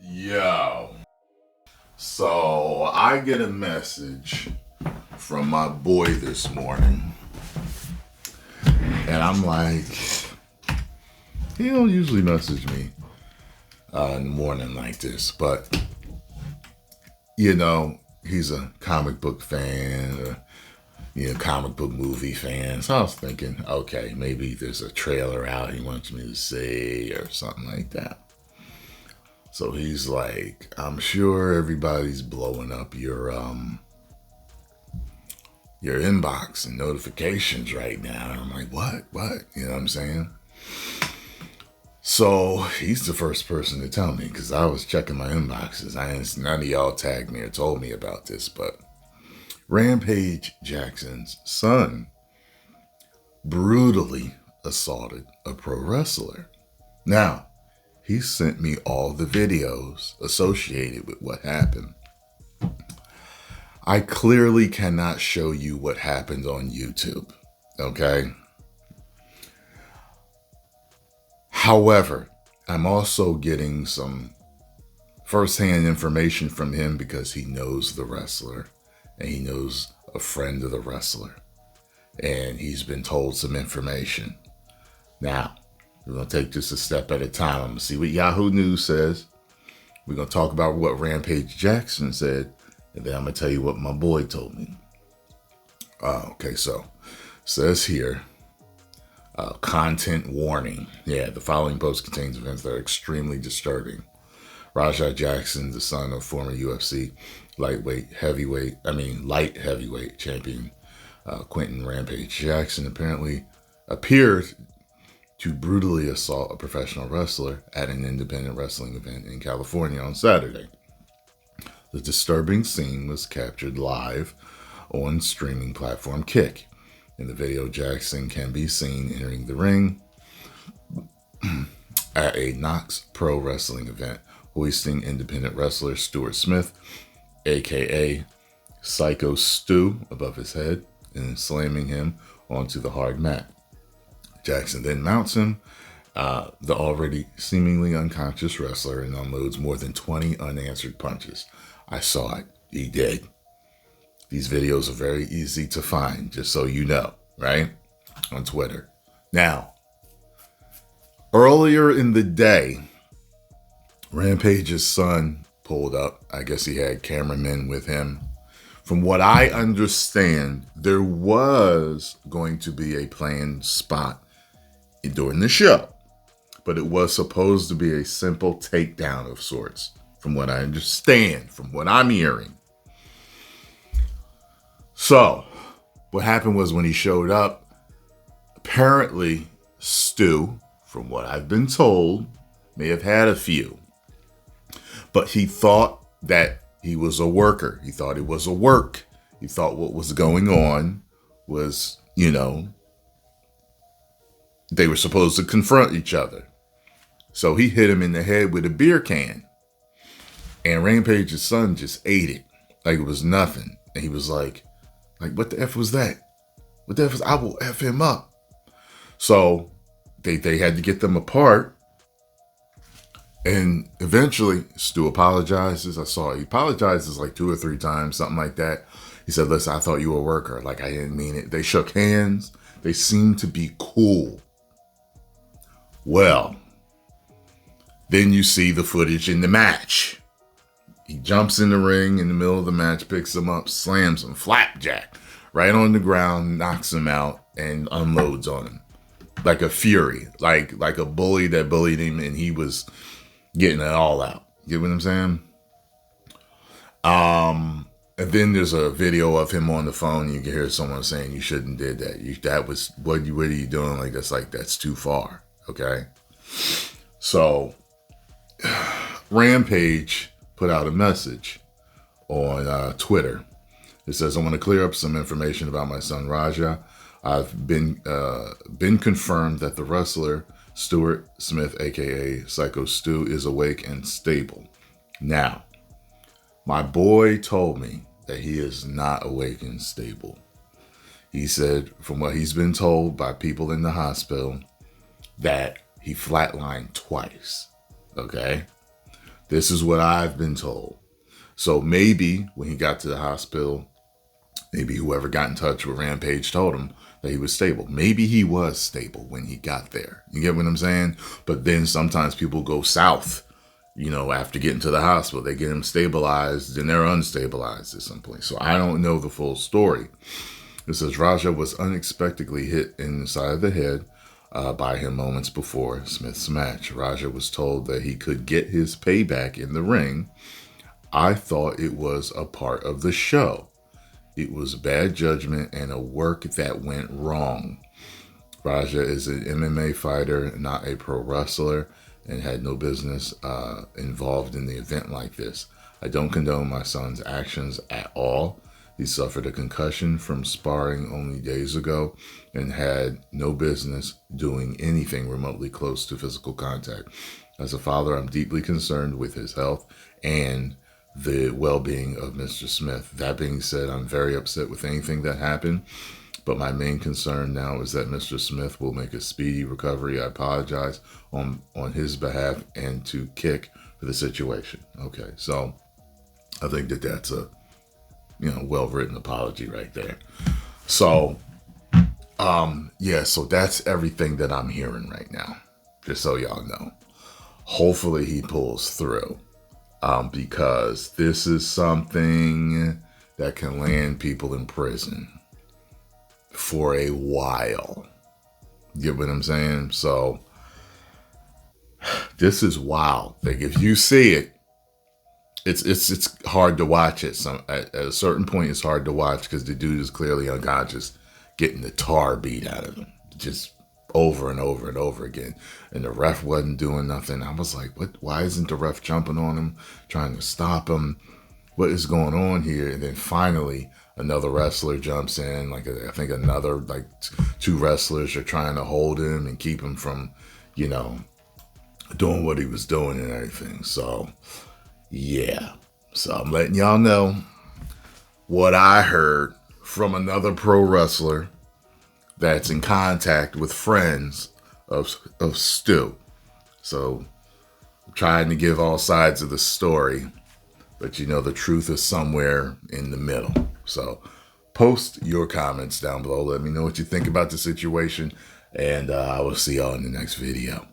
Yo, so I get a message from my boy this morning, and I'm like, he don't usually message me in the morning like this, but he's a comic book fan, comic book movie fan. So I was thinking, okay, maybe there's a trailer out he wants me to see or something like that. So he's like, I'm sure everybody's blowing up your inbox and notifications right now. And I'm like, what? You know what I'm saying? So he's the first person to tell me, because I was checking my inboxes. None of y'all tagged me or told me about this, but Rampage Jackson's son brutally assaulted a pro wrestler. Now, he sent me all the videos associated with what happened. I clearly cannot show you what happened on YouTube, okay? However, I'm also getting some firsthand information from him because he knows the wrestler and he knows a friend of the wrestler. And he's been told some information. Now, we're going to take this a step at a time. I'm going to see what Yahoo News says. We're going to talk about what Rampage Jackson said. And then I'm going to tell you what my boy told me. Okay, so says here, content warning. Yeah, the following post contains events that are extremely disturbing. Raja Jackson, the son of former UFC light heavyweight champion Quentin Rampage Jackson, apparently appeared to brutally assault a professional wrestler at an independent wrestling event in California on Saturday. The disturbing scene was captured live on streaming platform Kick. In the video, Jackson can be seen entering the ring at a Knox Pro Wrestling event, hoisting independent wrestler Stuart Smith, aka Psycho Stu, above his head and slamming him onto the hard mat. Jackson then mounts him, the already seemingly unconscious wrestler, and unloads more than 20 unanswered punches. I saw it. He did. These videos are very easy to find, just so you know, right? On Twitter. Now, earlier in the day, Rampage's son pulled up. I guess he had cameramen with him. From what I understand, there was going to be a planned spot during the show, but it was supposed to be a simple takedown of sorts, from what I understand, from what I'm hearing. So, what happened was when he showed up, apparently Stu, from what I've been told, may have had a few, but he thought that he was a worker. He thought it was a work. He thought what was going on was, they were supposed to confront each other. So he hit him in the head with a beer can. And Rampage's son just ate it like it was nothing. And he was like, what the F was that? What the F was, I will F him up. So they had to get them apart. And eventually Stu apologizes. I saw he apologizes like 2 or 3 times, something like that. He said, listen, I thought you were a worker. Like, I didn't mean it. They shook hands. They seemed to be cool. Well, then you see the footage in the match. He jumps in the ring in the middle of the match, picks him up, slams him, flapjack, right on the ground, knocks him out, and unloads on him. Like a fury, like a bully that bullied him, and he was getting it all out. You get what I'm saying? And then there's a video of him on the phone. You can hear someone saying, you shouldn't did that. What are you doing? That's too far. Okay. So Rampage put out a message on Twitter. It says, I want to clear up some information about my son Raja. I've been confirmed that the wrestler Stuart Smith, aka Psycho Stu, is awake and stable. Now, my boy told me that he is not awake and stable. He said, from what he's been told by people in the hospital, that he flatlined twice. Okay? This is what I've been told. So maybe when he got to the hospital, maybe whoever got in touch with Rampage told him that he was stable. Maybe he was stable when he got there. You get what I'm saying? But then sometimes people go south, after getting to the hospital. They get him stabilized, then they're unstabilized at some point. So I don't know the full story. It says Raja was unexpectedly hit in the side of the head by him moments before Smith's match. Raja was told that he could get his payback in the ring. I thought it was a part of the show. It was bad judgment and a work that went wrong. Raja is an MMA fighter, not a pro wrestler, and had no business involved in the event like this. I don't condone my son's actions at all. He suffered a concussion from sparring only days ago and had no business doing anything remotely close to physical contact. As a father, I'm deeply concerned with his health and the well-being of Mr. Smith. That being said, I'm very upset with anything that happened, but my main concern now is that Mr. Smith will make a speedy recovery. I apologize on his behalf and to kick for the situation. Okay, so I think that that's a well-written apology right there. So so that's everything that I'm hearing right now, just so y'all know. Hopefully he pulls through. Because this is something that can land people in prison for a while. Get what I'm saying? So this is wild. Like if you see it, it's hard to watch it. At a certain point, it's hard to watch because the dude is clearly unconscious, getting the tar beat out of him, just over and over and over again. And the ref wasn't doing nothing. I was like, what? Why isn't the ref jumping on him, trying to stop him? What is going on here? And then finally, another wrestler jumps in. I think another, two wrestlers are trying to hold him and keep him from, doing what he was doing and everything. So, yeah. So I'm letting y'all know what I heard from another pro wrestler that's in contact with friends of Stu. So I'm trying to give all sides of the story, but the truth is somewhere in the middle. So post your comments down below. Let me know what you think about the situation, and I will see y'all in the next video.